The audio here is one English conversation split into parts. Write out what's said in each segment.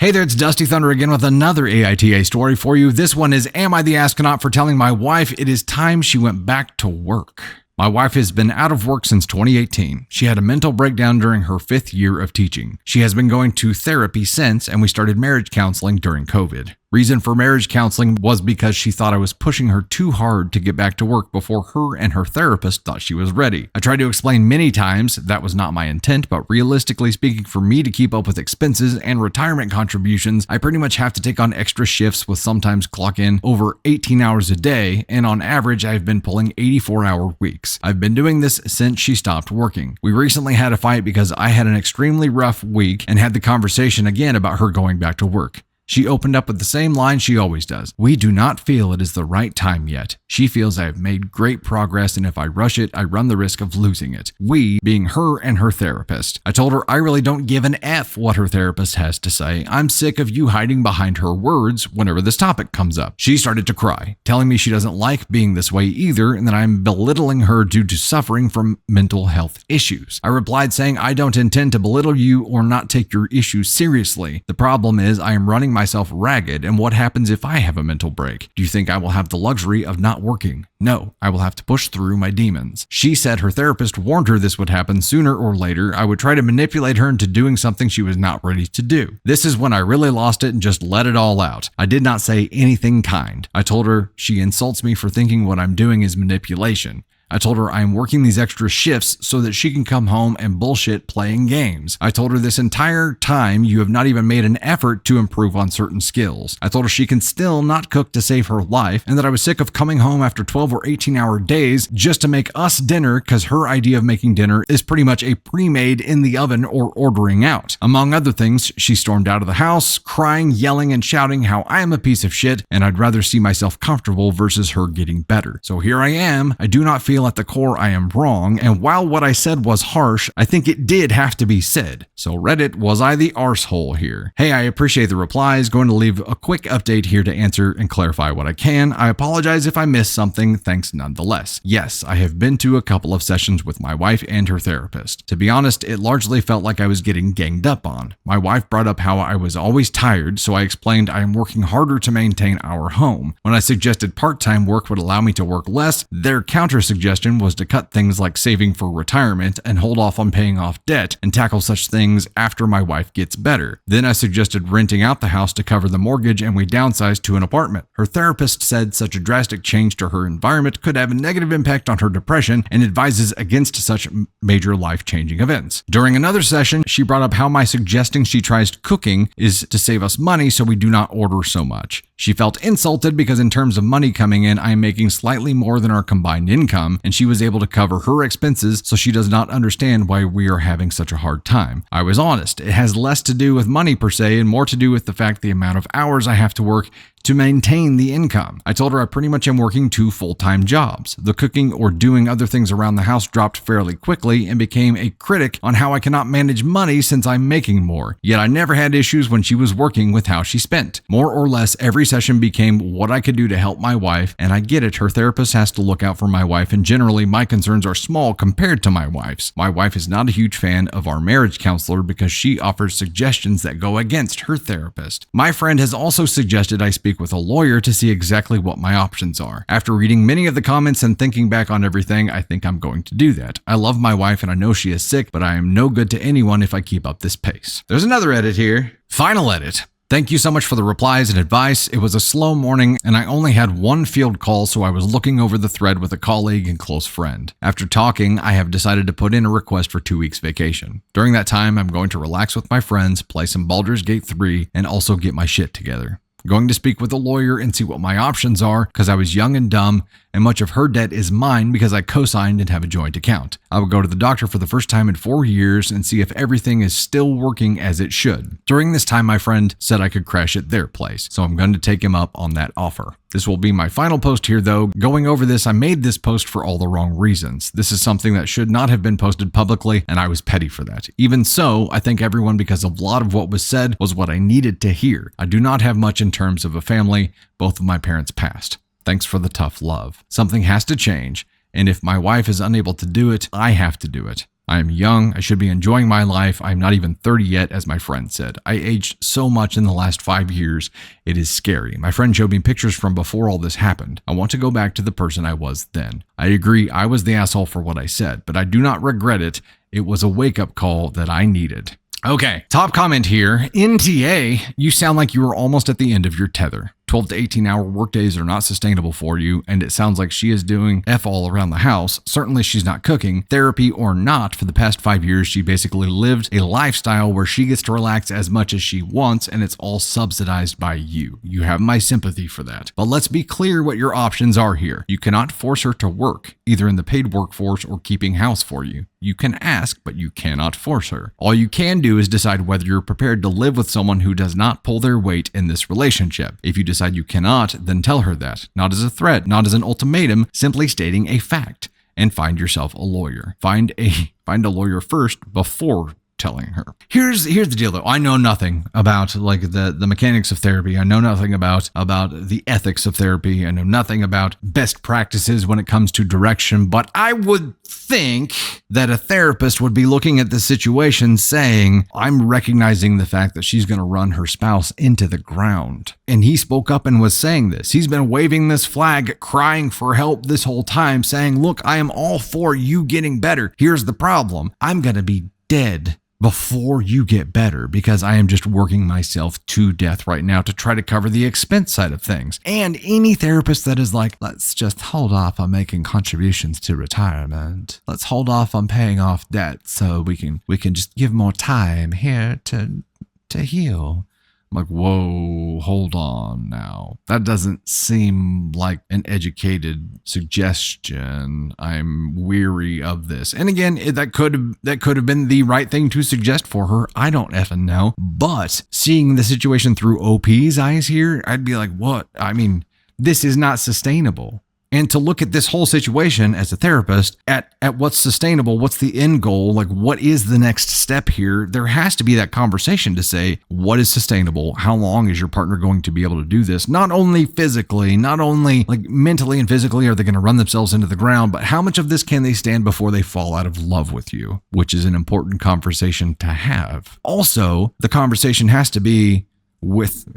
Hey there, it's Dusty Thunder again with another AITA story for you. This one is, am I the astronaut for telling my wife it is time she went back to work? My wife has been out of work since 2018. She had a mental breakdown during her 5th year of teaching. She has been going to therapy since, and we started marriage counseling during COVID. Reason for marriage counseling was because she thought I was pushing her too hard to get back to work before her and her therapist thought she was ready. I tried to explain many times that was not my intent, but realistically speaking, for me to keep up with expenses and retirement contributions, I pretty much have to take on extra shifts with sometimes clock in over 18 hours a day, and on average, I've been pulling 84-hour weeks. I've been doing this since she stopped working. We recently had a fight because I had an extremely rough week and had the conversation again about her going back to work. She opened up with the same line she always does. We do not feel it is the right time yet. She feels I have made great progress, and if I rush it, I run the risk of losing it. We being her and her therapist. I told her I really don't give an F what her therapist has to say. I'm sick of you hiding behind her words whenever this topic comes up. She started to cry, telling me she doesn't like being this way either, and that I'm belittling her due to suffering from mental health issues. I replied saying I don't intend to belittle you or not take your issues seriously. The problem is I am running myself ragged, and what happens if I have a mental break? Do you think I will have the luxury of not working? No, I will have to push through my demons. She said her therapist warned her this would happen sooner or later. I would try to manipulate her into doing something she was not ready to do. This is when I really lost it and just let it all out. I did not say anything kind. I told her she insults me for thinking what I'm doing is manipulation. I told her I am working these extra shifts so that she can come home and bullshit playing games. I told her this entire time you have not even made an effort to improve on certain skills. I told her she can still not cook to save her life, and that I was sick of coming home after 12 or 18-hour days just to make us dinner because her idea of making dinner is pretty much a pre-made in the oven or ordering out. Among other things, she stormed out of the house, crying, yelling, and shouting how I am a piece of shit and I'd rather see myself comfortable versus her getting better. So here I am. I do not feel at the core I am wrong, and while what I said was harsh, I think it did have to be said. So Reddit, was I the arsehole here? Hey, I appreciate the replies. Going to leave a quick update here to answer and clarify what I can. I apologize if I missed something. Thanks nonetheless. Yes, I have been to a couple of sessions with my wife and her therapist. To be honest, it largely felt like I was getting ganged up on. My wife brought up how I was always tired, so I explained I am working harder to maintain our home. When I suggested part-time work would allow me to work less, their counter-suggestion was to cut things like saving for retirement and hold off on paying off debt and tackle such things after my wife gets better. Then I suggested renting out the house to cover the mortgage, and we downsized to an apartment. Her therapist said such a drastic change to her environment could have a negative impact on her depression and advises against such major life-changing events. During another session, she brought up how my suggesting she tries cooking is to save us money so we do not order so much. She felt insulted because in terms of money coming in, I am making slightly more than our combined income, and she was able to cover her expenses, so she does not understand why we are having such a hard time. I was honest. It has less to do with money per se and more to do with the fact the amount of hours I have to work to maintain the income. I told her I pretty much am working 2 full-time jobs. The cooking or doing other things around the house dropped fairly quickly and became a critic on how I cannot manage money since I'm making more. Yet I never had issues when she was working with how she spent. More or less every session became what I could do to help my wife, and I get it, her therapist has to look out for my wife, and generally my concerns are small compared to my wife's. My wife is not a huge fan of our marriage counselor because she offers suggestions that go against her therapist. My friend has also suggested I speak with a lawyer to see exactly what my options are. After reading many of the comments and thinking back on everything, I think I'm going to do that. I love my wife and I know she is sick, but I am no good to anyone if I keep up this pace. There's another edit here. Final edit. Thank you so much for the replies and advice. It was a slow morning and I only had one field call, so I was looking over the thread with a colleague and close friend. After talking, I have decided to put in a request for 2 weeks vacation. During that time, I'm going to relax with my friends, play some Baldur's Gate 3, and also get my shit together. Going to speak with a lawyer and see what my options are because I was young and dumb, and much of her debt is mine because I co-signed and have a joint account. I will go to the doctor for the first time in 4 years and see if everything is still working as it should. During this time, my friend said I could crash at their place, so I'm going to take him up on that offer. This will be my final post here though. Going over this, I made this post for all the wrong reasons. This is something that should not have been posted publicly, and I was petty for that. Even so, I thank everyone because a lot of what was said was what I needed to hear. I do not have much in terms of a family. Both of my parents passed. Thanks for the tough love. Something has to change, and if my wife is unable to do it, I have to do it. I am young. I should be enjoying my life. I'm not even 30 yet, as my friend said. I aged so much in the last 5 years. It is scary. My friend showed me pictures from before all this happened. I want to go back to the person I was then. I agree I was the asshole for what I said, but I do not regret it. It was a wake-up call that I needed. Okay, top comment here. NTA, you sound like you were almost at the end of your tether. 12 to 18-hour workdays are not sustainable for you, and it sounds like she is doing F all around the house. Certainly she's not cooking. Therapy or not, for the past 5 years, she basically lived a lifestyle where she gets to relax as much as she wants, and it's all subsidized by you. You have my sympathy for that. But let's be clear what your options are here. You cannot force her to work, either in the paid workforce or keeping house for you. You can ask, but you cannot force her. All you can do is decide whether you're prepared to live with someone who does not pull their weight in this relationship. If you decide you cannot, then tell her that. Not as a threat, not as an ultimatum, simply stating a fact. And find yourself a lawyer. Find a lawyer first before telling her. Here's the deal though. I know nothing about like the mechanics of therapy. I know nothing about the ethics of therapy. I know nothing about best practices when it comes to direction, but I would think that a therapist would be looking at the situation saying, I'm recognizing the fact that she's going to run her spouse into the ground. And he spoke up and was saying this. He's been waving this flag, crying for help this whole time, saying, look, I am all for you getting better. Here's the problem. I'm going to be dead before you get better because I am just working myself to death right now to try to cover the expense side of things. And any therapist that is like, let's just hold off on making contributions to retirement. Let's hold off on paying off debt so we can just give more time here to heal. I'm like, whoa, hold on now. That doesn't seem like an educated suggestion. I'm weary of this. And again, that could have been the right thing to suggest for her. I don't effing know. But seeing the situation through OP's eyes here, I'd be like, what? I mean, this is not sustainable. And to look at this whole situation as a therapist at what's sustainable, what's the end goal, like what is the next step here, there has to be that conversation to say, what is sustainable? How long is your partner going to be able to do this? Not only physically, not only like mentally and physically are they going to run themselves into the ground, but how much of this can they stand before they fall out of love with you, which is an important conversation to have. Also, the conversation has to be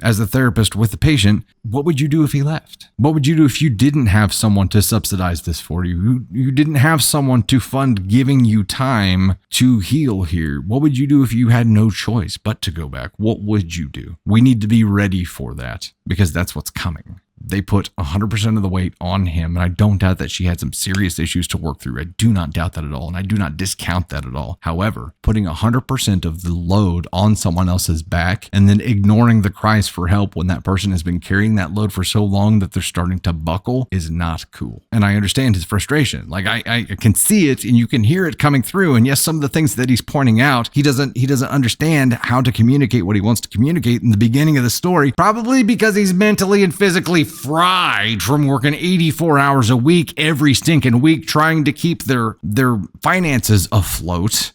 as the therapist with the patient, what would you do if he left? What would you do if you didn't have someone to subsidize this for you? You didn't have someone to fund giving you time to heal here. What would you do if you had no choice but to go back? What would you do? We need to be ready for that because that's what's coming. They put 100% of the weight on him, and I don't doubt that she had some serious issues to work through. I do not doubt that at all, and I do not discount that at all. However, putting 100% of the load on someone else's back and then ignoring the cries for help when that person has been carrying that load for so long that they're starting to buckle is not cool. And I understand his frustration. Like I can see it, and you can hear it coming through. And yes, some of the things that he's pointing out, he doesn't understand how to communicate what he wants to communicate in the beginning of the story, probably because he's mentally and physically fried from working 84 hours a week every stinking week trying to keep their finances afloat,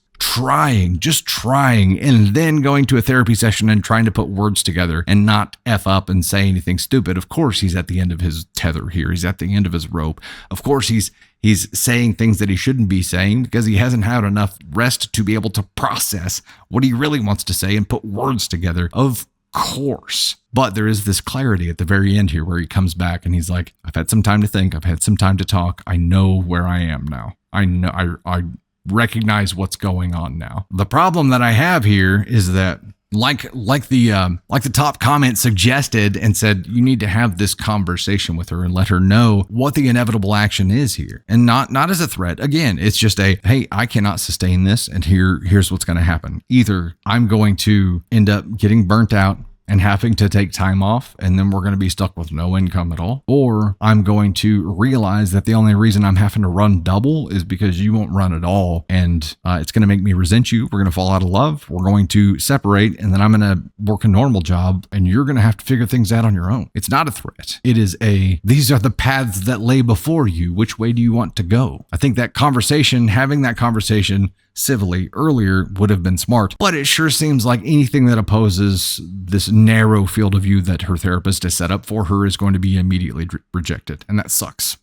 just trying, and then going to a therapy session and trying to put words together and not F up and say anything stupid. Of course, he's at the end of his tether here. He's at the end of his rope. Of course, he's saying things that he shouldn't be saying because he hasn't had enough rest to be able to process what he really wants to say and put words together. Of course. But there is this clarity at the very end here where he comes back and he's like, I've had some time to think. I've had some time to talk. I know where I am now. I know I recognize what's going on now. The problem that I have here is that like the top comment suggested and said, you need to have this conversation with her and let her know what the inevitable action is here, and not as a threat. Again, it's just hey, I cannot sustain this, and here's what's going to happen. Either I'm going to end up getting burnt out and having to take time off, and then we're going to be stuck with no income at all. Or I'm going to realize that the only reason I'm having to run double is because you won't run at all, and it's going to make me resent you. We're going to fall out of love. We're going to separate, and then I'm going to work a normal job, and you're going to have to figure things out on your own. It's not a threat. It is these are the paths that lay before you. Which way do you want to go? I think having that conversation civilly earlier would have been smart, but it sure seems like anything that opposes this narrow field of view that her therapist has set up for her is going to be immediately rejected, and that sucks.